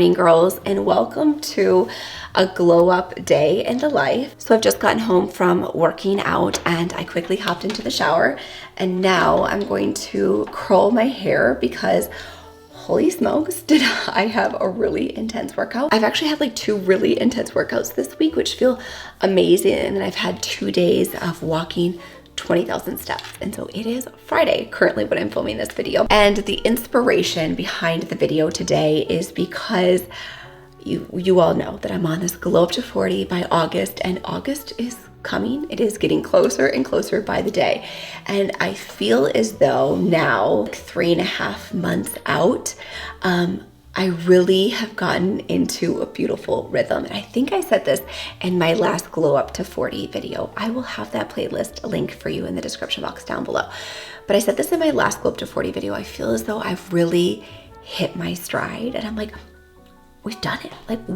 morning, girls, and welcome to a glow up day in the life. So I've just gotten home from working out and I quickly hopped into the shower, and now I'm going to curl my hair because holy smokes, did I have a really intense workout. I've actually had like 2 really intense workouts this week, which feel amazing, and then I've had 2 days of walking 20,000 steps. And so it is Friday currently when I'm filming this video. And the inspiration behind the video today is because you all know that I'm on this glow up to 40 by August, and August is coming. It is getting closer and closer by the day. And I feel as though now, like 3.5 months out, I really have gotten into a beautiful rhythm. And I think I said this in my last glow up to 40 video. I will have that playlist link for you in the description box down below. But I said this in my last glow up to 40 video. I feel as though I've really hit my stride, and I'm like, we've done it. Like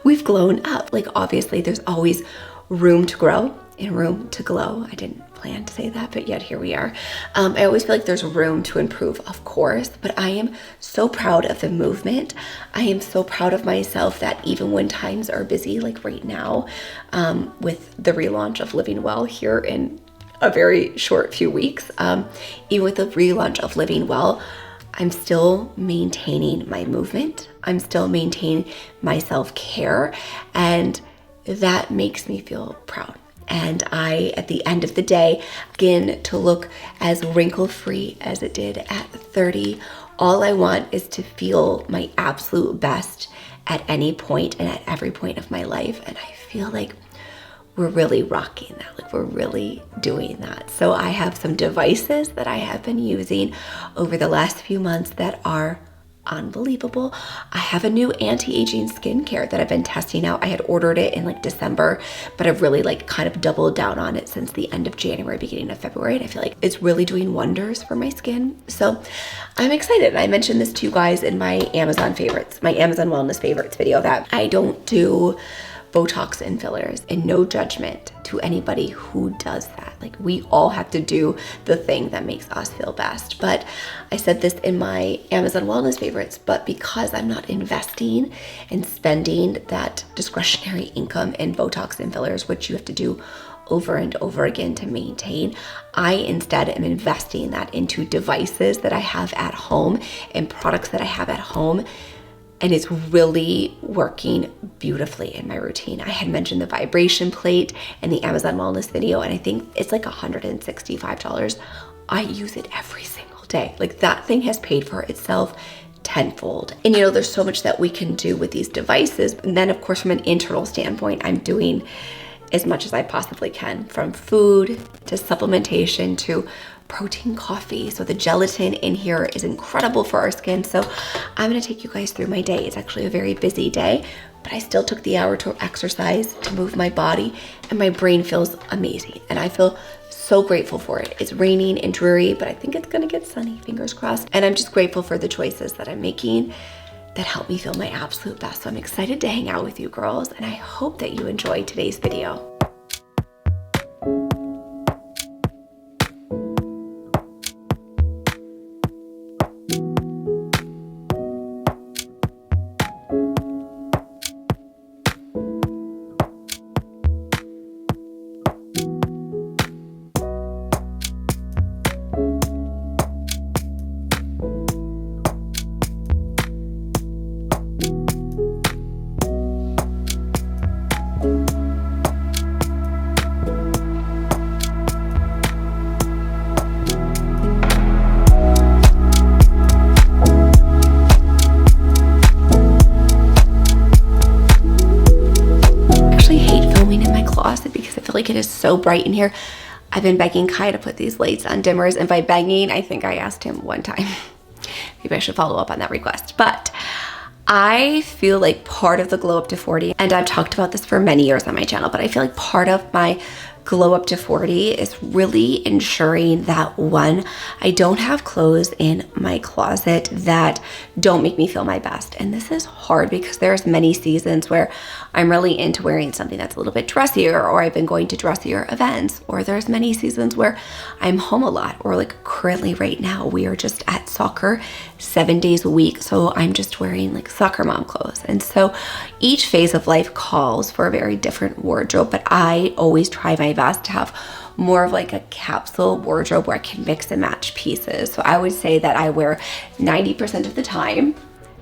we've grown up. Like obviously there's always room to grow and room to glow. I didn't plan to say that, but yet here we are. I always feel like there's room to improve, of course, but I am so proud of the movement. I am so proud of myself that even when times are busy, like right now, with the relaunch of Living Well here in a very short few weeks, even with the relaunch of Living Well, I'm still maintaining my movement. I'm still maintaining my self-care, and that makes me feel proud. And I, at the end of the day, begin to look as wrinkle-free as it did at 30. All I want is to feel my absolute best at any point and at every point of my life. And I feel like we're really rocking that. Like we're really doing that. So I have some devices that I have been using over the last few months that are unbelievable. I have a new anti-aging skincare that I've been testing out. I had ordered it in like December, but I've really like kind of doubled down on it since the end of January, beginning of February. And I feel like it's really doing wonders for my skin. So I'm excited. I mentioned this to you guys in my Amazon favorites, my Amazon wellness favorites video, that I don't do Botox and fillers, and no judgment to anybody who does that. Like we all have to do the thing that makes us feel best. But I said this in my Amazon wellness favorites, but because I'm not investing and spending that discretionary income in Botox and fillers, which you have to do over and over again to maintain, I instead am investing that into devices that I have at home and products that I have at home. And it's really working beautifully in my routine. I had mentioned the vibration plate in the Amazon wellness video, and I think it's like $165. I use it every single day. Like that thing has paid for itself tenfold. And you know, there's so much that we can do with these devices. And then of course, from an internal standpoint, I'm doing as much as I possibly can, from food to supplementation to protein coffee. So the gelatin in here is incredible for our skin. So I'm gonna take you guys through my day. It's actually a very busy day, but I still took the hour to exercise, to move my body, and my brain feels amazing. And I feel so grateful for it. It's raining and dreary, but I think it's gonna get sunny, fingers crossed. And I'm just grateful for the choices that I'm making that help me feel my absolute best. So I'm excited to hang out with you girls, and I hope that you enjoy today's video. Like it is so bright in here. I've been begging Kai to put these lights on dimmers, and by begging, I think I asked him one time. Maybe I should follow up on that request. But I feel like part of the glow up to 40, and I've talked about this for many years on my channel, but I feel like part of my glow up to 40 is really ensuring that, one, I don't have clothes in my closet that don't make me feel my best. And this is hard because there's many seasons where I'm really into wearing something that's a little bit dressier, or I've been going to dressier events, or there's many seasons where I'm home a lot, or like currently right now we are just at soccer 7 days a week, so I'm just wearing like soccer mom clothes. And so each phase of life calls for a very different wardrobe, but I always try my best to have more of like a capsule wardrobe where I can mix and match pieces. So I would say that I wear 90% of the time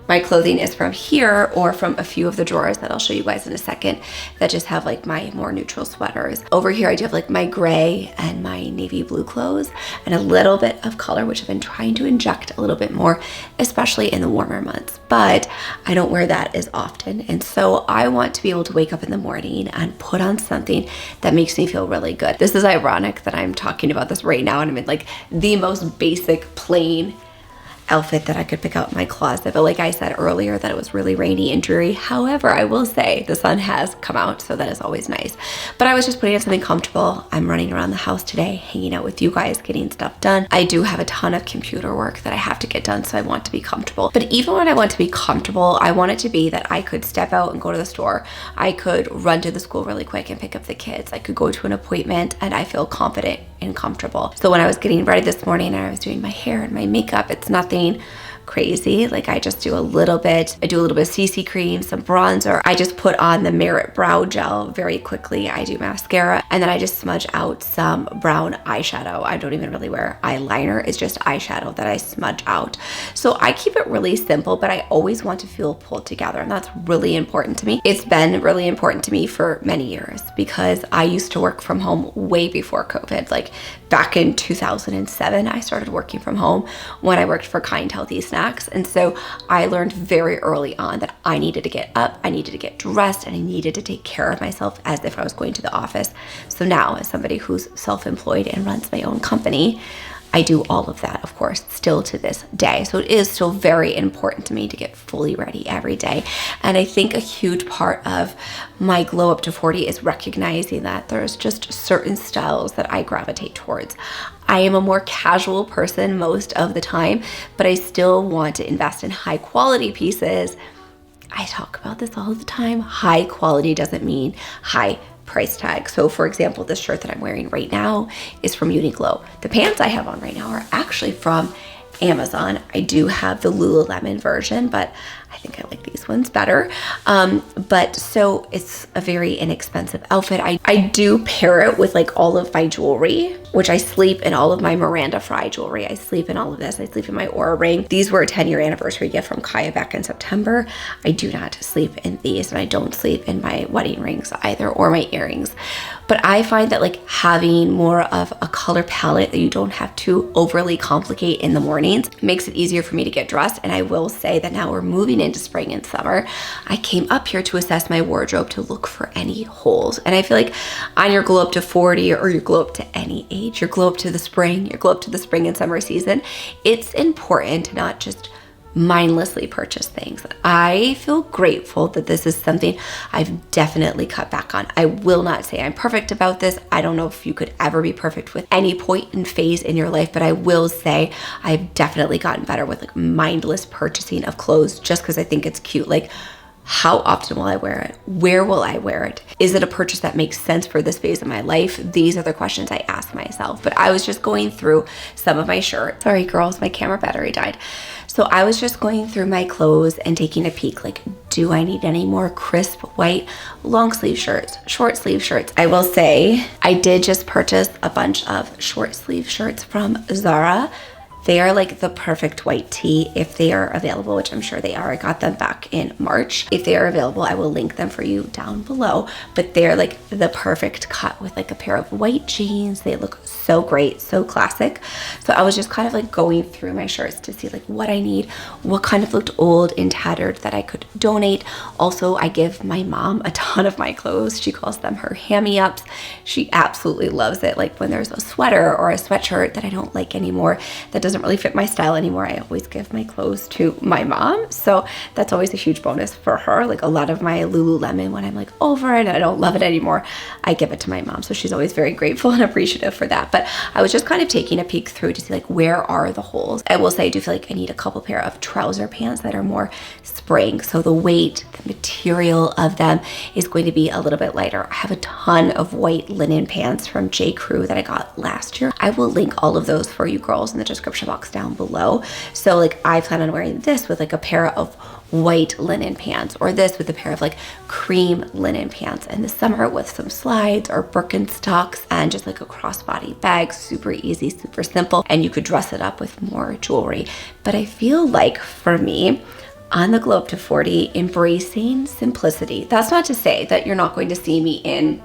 my clothing is from here or from a few of the drawers that I'll show you guys in a second that just have like my more neutral sweaters. Over here I do have like my gray and my navy blue clothes and a little bit of color, which I've been trying to inject a little bit more, especially in the warmer months, but I don't wear that as often. And so I want to be able to wake up in the morning and put on something that makes me feel really good. This is ironic that I'm talking about this right now and I'm in like the most basic plain outfit that I could pick out in my closet. But like I said earlier, that it was really rainy and dreary. However, I will say the sun has come out, so that is always nice. But I was just putting on something comfortable. I'm running around the house today, hanging out with you guys, getting stuff done. I do have a ton of computer work that I have to get done, so I want to be comfortable. But even when I want to be comfortable, I want it to be that I could step out and go to the store. I could run to the school really quick and pick up the kids. I could go to an appointment and I feel confident and comfortable. So when I was getting ready this morning and I was doing my hair and my makeup, it's nothing crazy. Like I just do a little bit. I do a little bit of CC cream, some bronzer. I just put on the Merit brow gel very quickly. I do mascara and then I just smudge out some brown eyeshadow. I don't even really wear eyeliner. It's just eyeshadow that I smudge out. So I keep it really simple, but I always want to feel pulled together, and that's really important to me. It's been really important to me for many years because I used to work from home way before COVID. Like back in 2007, I started working from home when I worked for Kind Healthy Snacks. And so I learned very early on that I needed to get up, I needed to get dressed, and I needed to take care of myself as if I was going to the office. So now, as somebody who's self-employed and runs my own company, I do all of that, of course, still to this day. So it is still very important to me to get fully ready every day. And I think a huge part of my glow up to 40 is recognizing that there's just certain styles that I gravitate towards. I am a more casual person most of the time, but I still want to invest in high quality pieces. I talk about this all the time. High quality doesn't mean high price tag. So for example, this shirt that I'm wearing right now is from Uniqlo. The pants I have on right now are actually from Amazon. I do have the Lululemon version, but I think I like these ones better. But so it's a very inexpensive outfit. I do pair it with like all of my jewelry, which I sleep in all of my Miranda Fry jewelry. I sleep in all of this. I sleep in my Aura ring. These were a 10-year anniversary gift from Kaya back in September. I do not sleep in these, and I don't sleep in my wedding rings either, or my earrings. But I find that like having more of a color palette that you don't have to overly complicate in the mornings makes it easier for me to get dressed. And I will say that now we're moving into spring and summer, I came up here to assess my wardrobe to look for any holes. And I feel like on your glow up to 40 or your glow up to any age, your glow up to the spring, your glow up to the spring and summer season, it's important to not just mindlessly purchase things. I feel grateful that this is something I've definitely cut back on. I will not say I'm perfect about this. I don't know if you could ever be perfect with any point and phase in your life, but I will say I've definitely gotten better with like mindless purchasing of clothes just because I think it's cute. Like, how often will I wear it? Where will I wear it? Is it a purchase that makes sense for this phase of my life? These are the questions I ask myself. But I was just going through some of my shirts. Sorry girls, my camera battery died. So I was just going through my clothes and taking a peek, like, do I need any more crisp white long sleeve shirts, short sleeve shirts? I will say I did just purchase a bunch of short sleeve shirts from Zara. They are like the perfect white tee if they are available, which I'm sure they are. I got them back in March. If they are available, I will link them for you down below. But they're like the perfect cut with like a pair of white jeans. They look so great, so classic. So I was just kind of like going through my shirts to see like what I need, what kind of looked old and tattered that I could donate. Also, I give my mom a ton of my clothes. She calls them her hammy-ups. She absolutely loves it. Like when there's a sweater or a sweatshirt that I don't like anymore, that doesn't really fit my style anymore, I always give my clothes to my mom. So that's always a huge bonus for her. Like a lot of my Lululemon, when I'm like over it and I don't love it anymore, I give it to my mom. So she's always very grateful and appreciative for that. But I was just kind of taking a peek through to see like where are the holes. I will say I do feel like I need a couple pair of trouser pants that are more spring. So the weight, the material of them is going to be a little bit lighter. I have a ton of white linen pants from J. Crew that I got last year. I will link all of those for you girls in the description box down below. So like I plan on wearing this with like a pair of white linen pants, or this with a pair of like cream linen pants in the summer with some slides or Birkenstocks and just like a crossbody bag. Super easy, super simple, and you could dress it up with more jewelry. But I feel like for me, on the Glow Up to 40, embracing simplicity. That's not to say that you're not going to see me in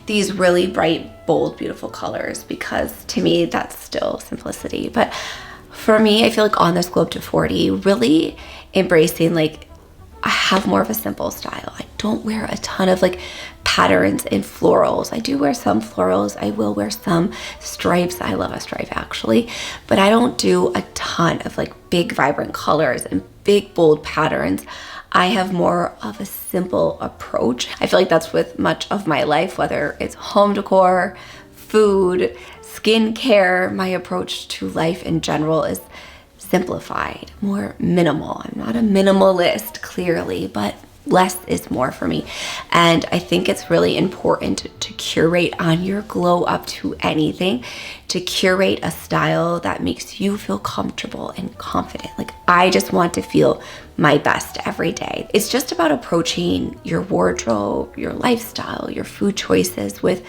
these really bright, bold, beautiful colors, because to me that's still simplicity. But for me, I feel like on this Glow Up to 40, really embracing like I have more of a simple style. I don't wear a ton of like patterns and florals. I do wear some florals. I will wear some stripes. I love a stripe actually, but I don't do a ton of like big vibrant colors and big bold patterns. I have more of a simple approach. I feel like that's with much of my life, whether it's home decor, food, skincare. My approach to life in general is simplified, more minimal. I'm not a minimalist, clearly, but less is more for me. And I think it's really important to curate on your glow up to anything, to curate a style that makes you feel comfortable and confident. Like I just want to feel my best every day. It's just about approaching your wardrobe, your lifestyle, your food choices with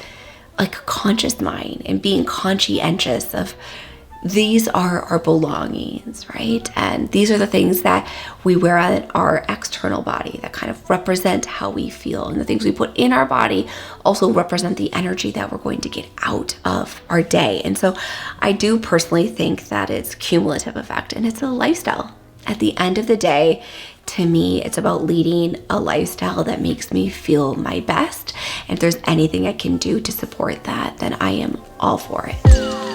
like a conscious mind and being conscientious of these are our belongings, right? And these are the things that we wear on our external body that kind of represent how we feel. And the things we put in our body also represent the energy that we're going to get out of our day. And so I do personally think that it's cumulative effect and it's a lifestyle. At the end of the day, to me, it's about leading a lifestyle that makes me feel my best. And if there's anything I can do to support that, then I am all for it.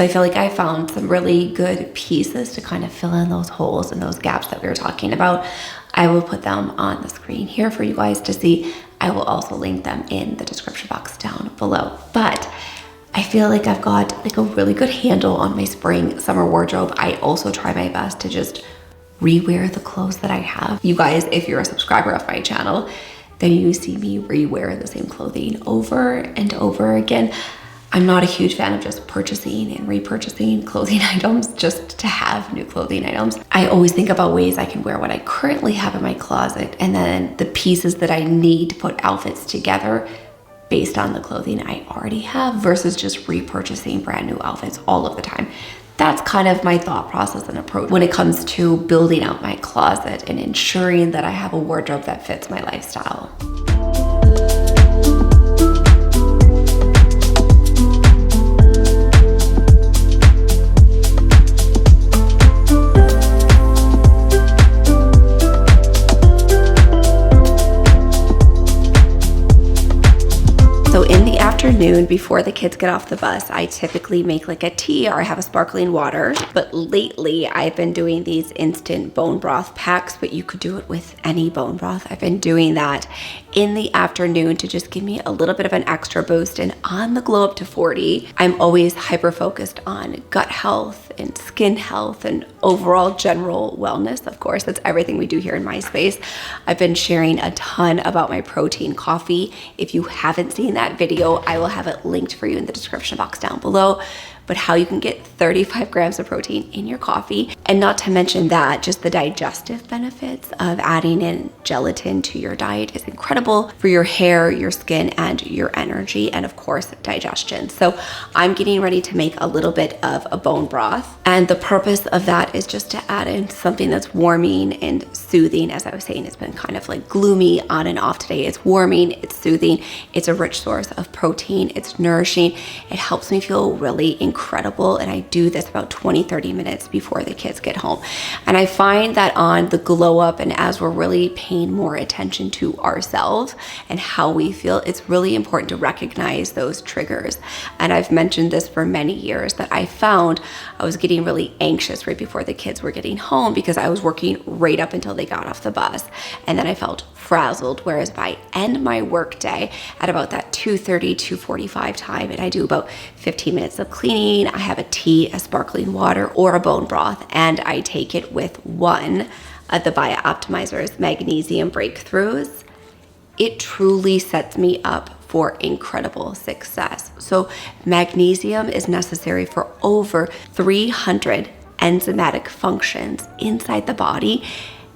So I feel like I found some really good pieces to kind of fill in those holes and those gaps that we were talking about. I will put them on the screen here for you guys to see. I will also link them in the description box down below. But I feel like I've got like a really good handle on my spring summer wardrobe. I also try my best to just rewear the clothes that I have. You guys, if you're a subscriber of my channel, then you see me rewear the same clothing over and over again. I'm not a huge fan of just purchasing and repurchasing clothing items just to have new clothing items. I always think about ways I can wear what I currently have in my closet and then the pieces that I need to put outfits together based on the clothing I already have versus just repurchasing brand new outfits all of the time. That's kind of my thought process and approach when it comes to building out my closet and ensuring that I have a wardrobe that fits my lifestyle. Afternoon before the kids get off the bus, I typically make like a tea or I have a sparkling water. But lately I've been doing these instant bone broth packs, but you could do it with any bone broth. I've been doing that in the afternoon to just give me a little bit of an extra boost. And on the Glow Up to 40, I'm always hyper focused on gut health and skin health and overall general wellness. Of course, that's everything we do here in my space. I've been sharing a ton about my protein coffee. If you haven't seen that video, I will have it linked for you in the description box down below. but how you can get 35 grams of protein in your coffee. And not to mention that, just the digestive benefits of adding in gelatin to your diet is incredible for your hair, your skin, and your energy, and of course, digestion. So I'm getting ready to make a little bit of a bone broth. And the purpose of that is just to add in something that's warming and soothing. As I was saying, it's been kind of like gloomy on and off today. It's warming, it's soothing, it's a rich source of protein, it's nourishing. It helps me feel really incredible. And I do this about 20-30 minutes before the kids get home. And I find that on the glow up, and as we're really paying more attention to ourselves and how we feel, it's really important to recognize those triggers. And I've mentioned this for many years, that I found I was getting really anxious right before the kids were getting home because I was working right up until they got off the bus. And then I felt frazzled, whereas by end my work day at about that 2:30, 2:45 time, and I do about 15 minutes of cleaning, I have a tea, a sparkling water, or a bone broth, and I take it with one of the BioOptimizer's magnesium breakthroughs. It truly sets me up for incredible success. So magnesium is necessary for over 300 enzymatic functions inside the body.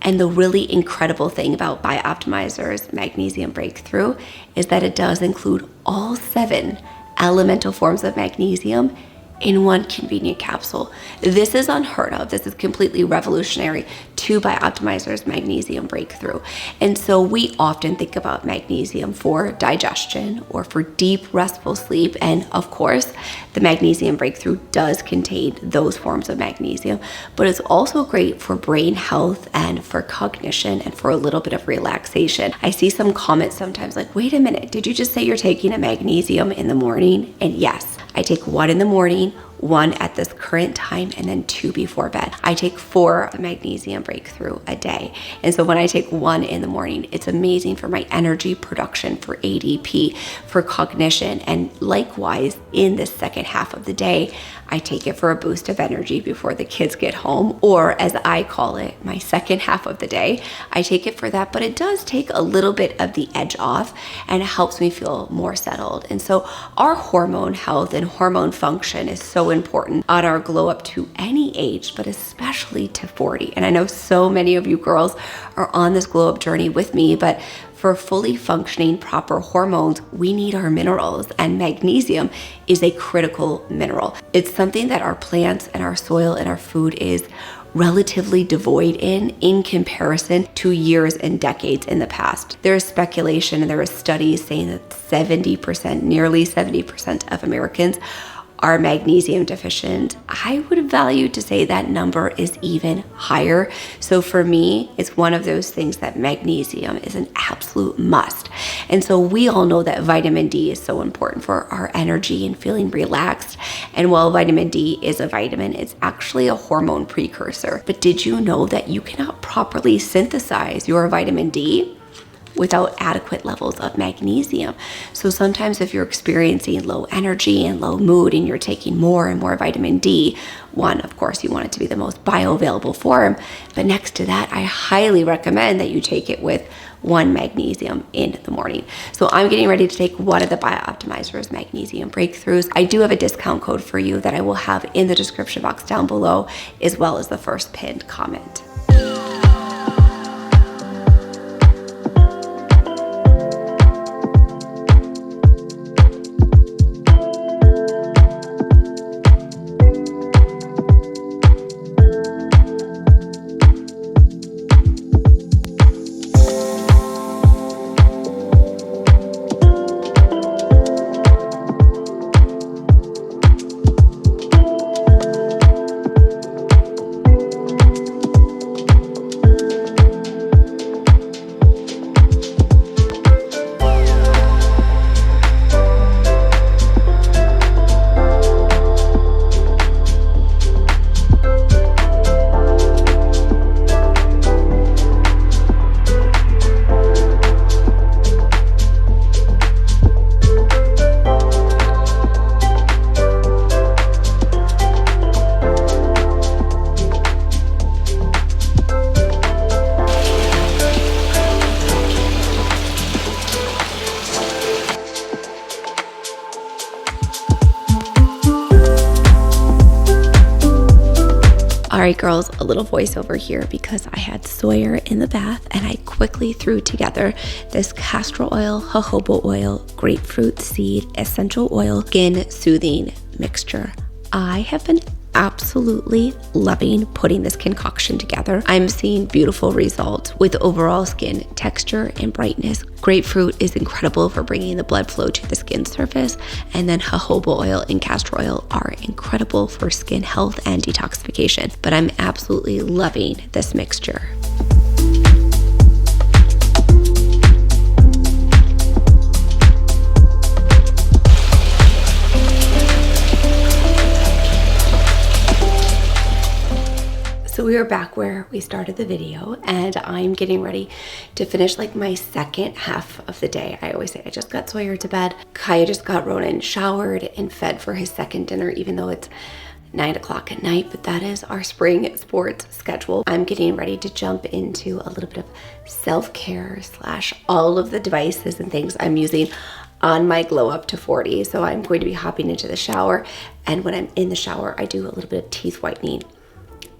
And the really incredible thing about BioOptimizer's magnesium breakthrough is that it does include all 7 elemental forms of magnesium in one convenient capsule. This is unheard of. This is completely revolutionary to BioOptimizer's magnesium breakthrough. And so we often think about magnesium for digestion or for deep, restful sleep. And of course, the magnesium breakthrough does contain those forms of magnesium, but it's also great for brain health and for cognition and for a little bit of relaxation. I see some comments sometimes like, wait a minute, did you just say you're taking a magnesium in the morning? And yes, I take 1 in the morning, 1 at this current time, and then 2 before bed. I take 4 magnesium breakthrough a day. And so when I take 1 in the morning, it's amazing for my energy production, for ADP, for cognition. And likewise, in the second half of the day, I take it for a boost of energy before the kids get home, or as I call it, my second half of the day. I take it for that, but it does take a little bit of the edge off and it helps me feel more settled. And so our hormone health and hormone function is so important on our glow up to any age, but especially to 40. And I know so many of you girls are on this glow up journey with me, but for fully functioning proper hormones, we need our minerals, and magnesium is a critical mineral. It's something that our plants and our soil and our food is relatively devoid in comparison to years and decades in the past. There is speculation and there are studies saying that 70%, nearly 70% of Americans are magnesium deficient. I would value to say that number is even higher. So for me, it's one of those things that magnesium is an absolute must. And so we all know that vitamin D is so important for our energy and feeling relaxed. And while vitamin D is a vitamin, it's actually a hormone precursor. But did you know that you cannot properly synthesize your vitamin D without adequate levels of magnesium? So sometimes if you're experiencing low energy and low mood and you're taking more and more vitamin D, one, of course, you want it to be the most bioavailable form, but next to that, I highly recommend that you take it with 1 magnesium in the morning. So I'm getting ready to take one of the BioOptimizer's magnesium breakthroughs. I do have a discount code for you that I will have in the description box down below, as well as the first pinned comment. All right, girls, a little voiceover here because I had Sawyer in the bath and I quickly threw together this castor oil, jojoba oil, grapefruit seed, essential oil, skin soothing mixture. I have been absolutely loving putting this concoction together. I'm seeing beautiful results with overall skin texture and brightness. Grapefruit is incredible for bringing the blood flow to the skin surface, and then jojoba oil and castor oil are incredible for skin health and detoxification. But I'm absolutely loving this mixture. So we are back where we started the video, and I'm getting ready to finish like my second half of the day. I always say I just got Sawyer to bed. Kaya just got Ronan showered and fed for his second dinner, even though it's 9 o'clock at night, but that is our spring sports schedule. I'm getting ready to jump into a little bit of self-care / all of the devices and things I'm using on my glow up to 40. So I'm going to be hopping into the shower, and when I'm in the shower, I do a little bit of teeth whitening.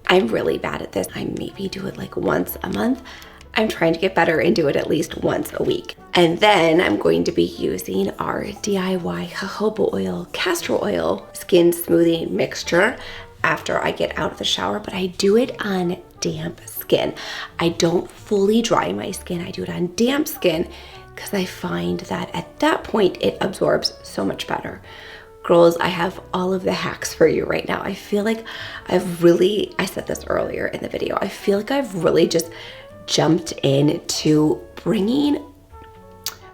I'm really bad at this. I maybe do it like once a month. I'm trying to get better and do it at least once a week. And then I'm going to be using our DIY jojoba oil, castor oil, skin smoothing mixture after I get out of the shower, but I do it on damp skin. I don't fully dry my skin. I do it on damp skin because I find that at that point it absorbs so much better. Girls, I have all of the hacks for you right now. I feel like I said this earlier in the video, I feel like I've really just jumped into bringing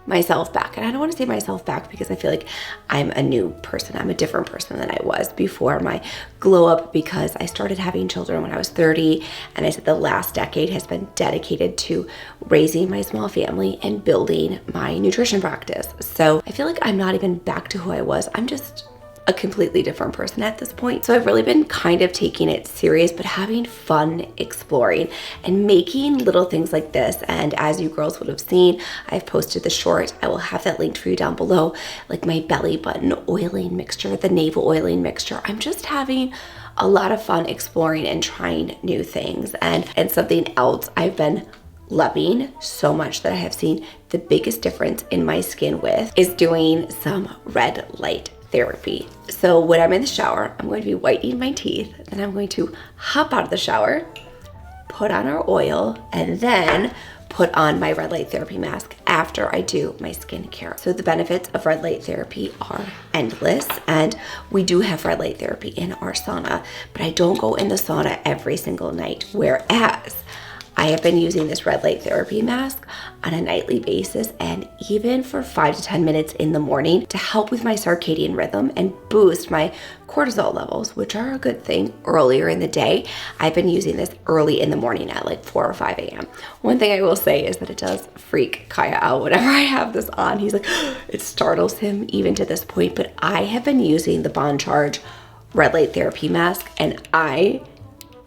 myself back. And I don't want to say myself back because I feel like I'm a new person. I'm a different person than I was before my glow up, because I started having children when I was 30. And I said the last decade has been dedicated to raising my small family and building my nutrition practice. So I feel like I'm not even back to who I was. I'm just a completely different person at this point. So I've really been kind of taking it serious, but having fun exploring and making little things like this. And as you girls would have seen, I've posted the short. I will have that linked for you down below, like my belly button oiling mixture, the navel oiling mixture. I'm just having a lot of fun exploring and trying new things. And something else I've been loving so much that I have seen the biggest difference in my skin with is doing some red light therapy. So when I'm in the shower, I'm going to be whitening my teeth, then I'm going to hop out of the shower, put on our oil, and then put on my red light therapy mask after I do my skincare. So the benefits of red light therapy are endless, and we do have red light therapy in our sauna, but I don't go in the sauna every single night, whereas I have been using this red light therapy mask on a nightly basis, and even for 5 to 10 minutes in the morning to help with my circadian rhythm and boost my cortisol levels, which are a good thing earlier in the day. I've been using this early in the morning at like 4 or 5 a.m. One thing I will say is that it does freak Kaya out whenever I have this on. He's like, it startles him even to this point, but I have been using the Bon Charge red light therapy mask, and I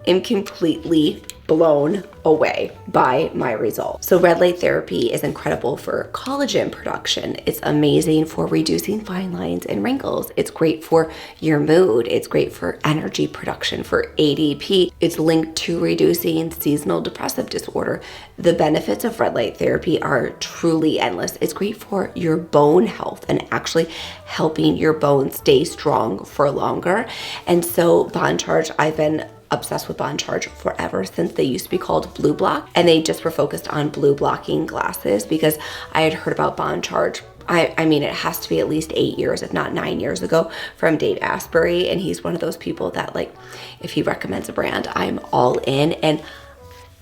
am completely blown away by my results. So red light therapy is incredible for collagen production. It's amazing for reducing fine lines and wrinkles. It's great for your mood. It's great for energy production, for ADP. It's linked to reducing seasonal depressive disorder. The benefits of red light therapy are truly endless. It's great for your bone health and actually helping your bones stay strong for longer. And so Bon Charge, I've been obsessed with Bon Charge forever, since they used to be called Blue Block, and they just were focused on blue blocking glasses, because I had heard about Bon Charge, I mean, it has to be at least 8 years, if not 9 years ago, from Dave Asprey. And he's one of those people that, like, if he recommends a brand, I'm all in, and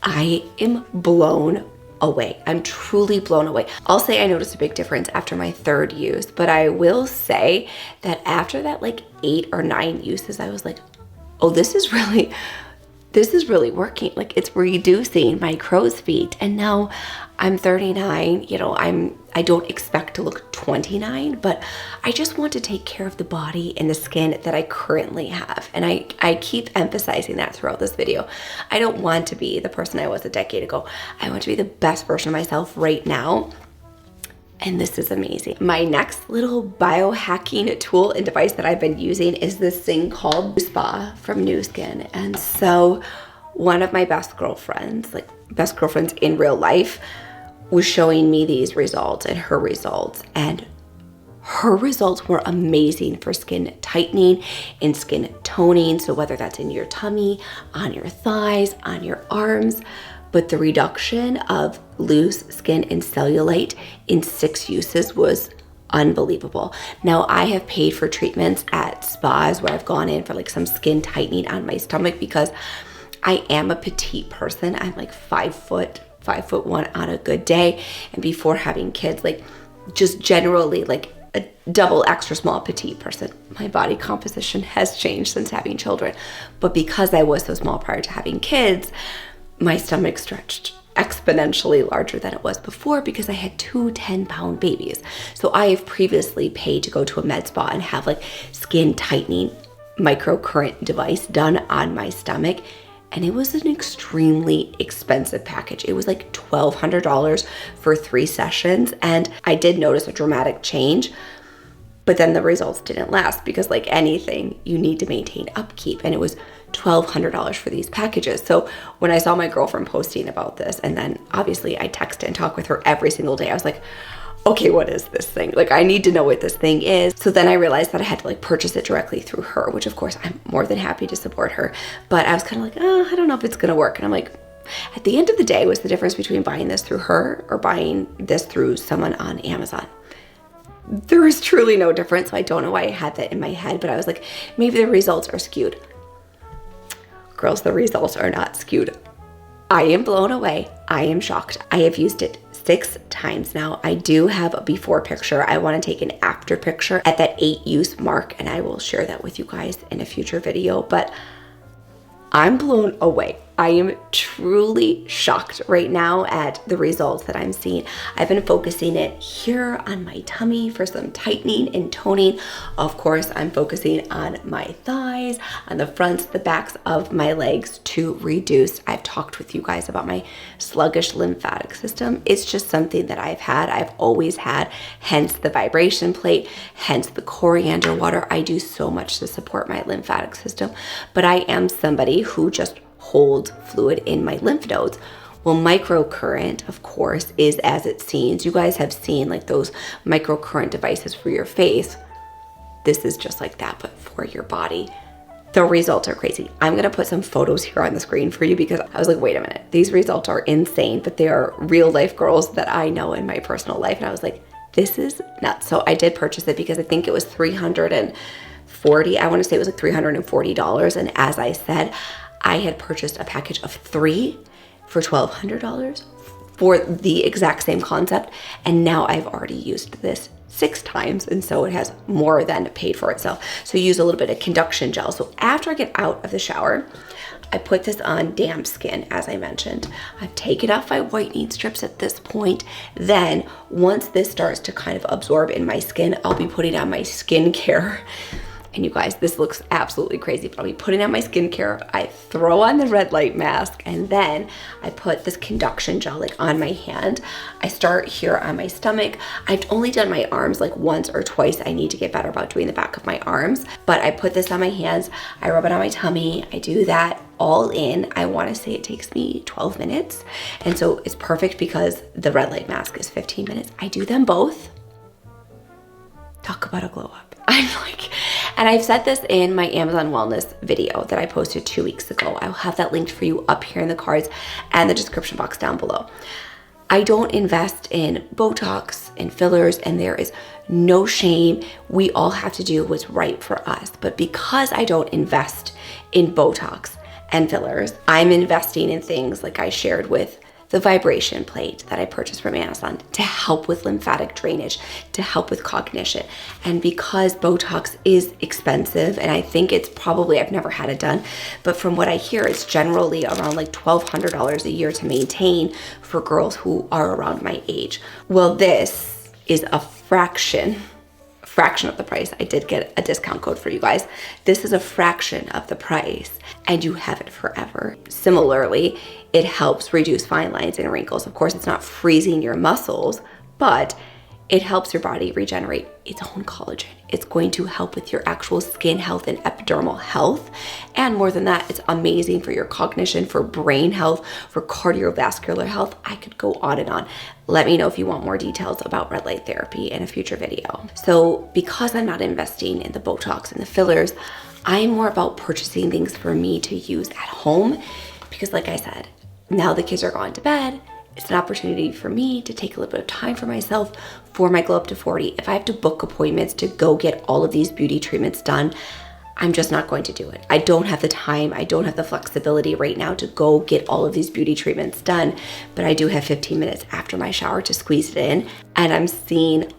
I am blown away. I'm truly blown away. I'll say I noticed a big difference after my 3rd use, but I will say that after that like 8 or 9 uses, I was like, oh, this is really working. Like, it's reducing my crow's feet. And now I'm 39, you know, I don't expect to look 29, but I just want to take care of the body and the skin that I currently have. And I keep emphasizing that throughout this video. I don't want to be the person I was a decade ago. I want to be the best version of myself right now. And this is amazing. My next little biohacking tool and device that I've been using is this thing called Spa from Nu Skin. And so one of my best girlfriends in real life, was showing me these results and her results. And her results were amazing for skin tightening and skin toning. So whether that's in your tummy, on your thighs, on your arms, but the reduction of loose skin and cellulite in 6 uses was unbelievable. Now I have paid for treatments at spas where I've gone in for like some skin tightening on my stomach because I am a petite person. I'm like 5'1" on a good day. And before having kids, like just generally like a double extra small petite person. My body composition has changed since having children. But because I was so small prior to having kids, my stomach stretched exponentially larger than it was before because I had 2 10-pound babies. So I have previously paid to go to a med spa and have like skin tightening microcurrent device done on my stomach. And it was an extremely expensive package. It was like $1,200 for 3 sessions. And I did notice a dramatic change, but then the results didn't last because like anything, you need to maintain upkeep. And it was $1,200 for these packages. So when I saw my girlfriend posting about this, and then obviously I text and talk with her every single day, I was like, okay, what is this thing? Like, I need to know what this thing is. So then I realized that I had to like purchase it directly through her, which of course I'm more than happy to support her. But I was kind of like, oh, I don't know if it's gonna work. And I'm like, at the end of the day, what's the difference between buying this through her or buying this through someone on Amazon? There is truly no difference. So I don't know why I had that in my head, but I was like, maybe the results are skewed. Girls, the results are not skewed. I am blown away. I am shocked. I have used it 6 times now. I do have a before picture. I want to take an after picture at that 8 use mark, and I will share that with you guys in a future video, but I'm blown away. I am truly shocked right now at the results that I'm seeing. I've been focusing it here on my tummy for some tightening and toning. Of course, I'm focusing on my thighs, on the fronts, the backs of my legs to reduce. I've talked with you guys about my sluggish lymphatic system. It's just something that I've always had, hence the vibration plate, hence the coriander water. I do so much to support my lymphatic system, but I am somebody who just hold fluid in my lymph nodes. Well, microcurrent, of course, is as it seems. You guys have seen like those microcurrent devices for your face. This is just like that, but for your body. The results are crazy. I'm gonna put some photos here on the screen for you because I was like, wait a minute, these results are insane, but they are real life girls that I know in my personal life. And I was like, this is nuts. So I did purchase it because I think it was $340. I wanna say it was like $340. And as I said, I had purchased a package of 3 for $1,200 for the exact same concept. And now I've already used this 6 times. And so it has more than paid for itself. So use a little bit of conduction gel. So after I get out of the shower, I put this on damp skin, as I mentioned. I've taken off my whitening strips at this point. Then once this starts to kind of absorb in my skin, I'll be putting on my skincare. And you guys, this looks absolutely crazy, but I'll be putting on my skincare. I throw on the red light mask, and then I put this conduction gel like on my hand. I start here on my stomach. I've only done my arms like once or twice. I need to get better about doing the back of my arms, but I put this on my hands. I rub it on my tummy. I do that all in. I want to say it takes me 12 minutes. And so it's perfect because the red light mask is 15 minutes. I do them both. Talk about a glow up. I'm like, and I've said this in my Amazon wellness video that I posted 2 weeks ago. I'll have that linked for you up here in the cards and the description box down below. I don't invest in Botox and fillers, and there is no shame. We all have to do what's right for us. But because I don't invest in Botox and fillers, I'm investing in things like I shared with the vibration plate that I purchased from Amazon to help with lymphatic drainage, to help with cognition. And because Botox is expensive, and I think it's probably, I've never had it done, but from what I hear, it's generally around like $1,200 a year to maintain for girls who are around my age. Well, this is a fraction of the price. I did get a discount code for you guys. This is a fraction of the price, and you have it forever. Similarly, it helps reduce fine lines and wrinkles. Of course, it's not freezing your muscles, but It helps your body regenerate its own collagen. It's going to help with your actual skin health and epidermal health. And more than that, it's amazing for your cognition, for brain health, for cardiovascular health. I could go on and on. Let me know if you want more details about red light therapy in a future video. So because I'm not investing in the Botox and the fillers, I'm more about purchasing things for me to use at home. Because like I said, now the kids are gone to bed. It's an opportunity for me to take a little bit of time for myself for my Glow Up to 40. If I have to book appointments to go get all of these beauty treatments done, I'm just not going to do it. I don't have the time. I don't have the flexibility right now to go get all of these beauty treatments done, but I do have 15 minutes after my shower to squeeze it in. And I'm seeing,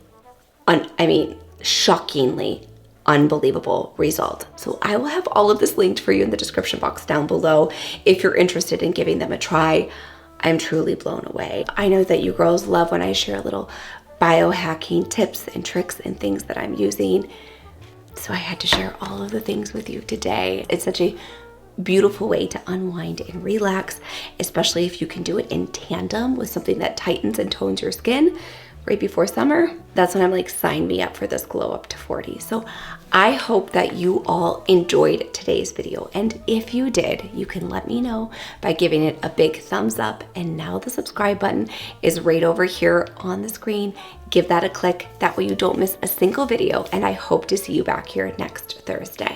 shockingly unbelievable result. So I will have all of this linked for you in the description box down below if you're interested in giving them a try. I'm truly blown away. I know that you girls love when I share little biohacking tips and tricks and things that I'm using. So I had to share all of the things with you today. It's such a beautiful way to unwind and relax, especially if you can do it in tandem with something that tightens and tones your skin right before summer. That's when I'm like, sign me up for this Glow Up to 40. So I hope that you all enjoyed today's video. And if you did, you can let me know by giving it a big thumbs up. And now the subscribe button is right over here on the screen. Give that a click. That way you don't miss a single video. And I hope to see you back here next Thursday.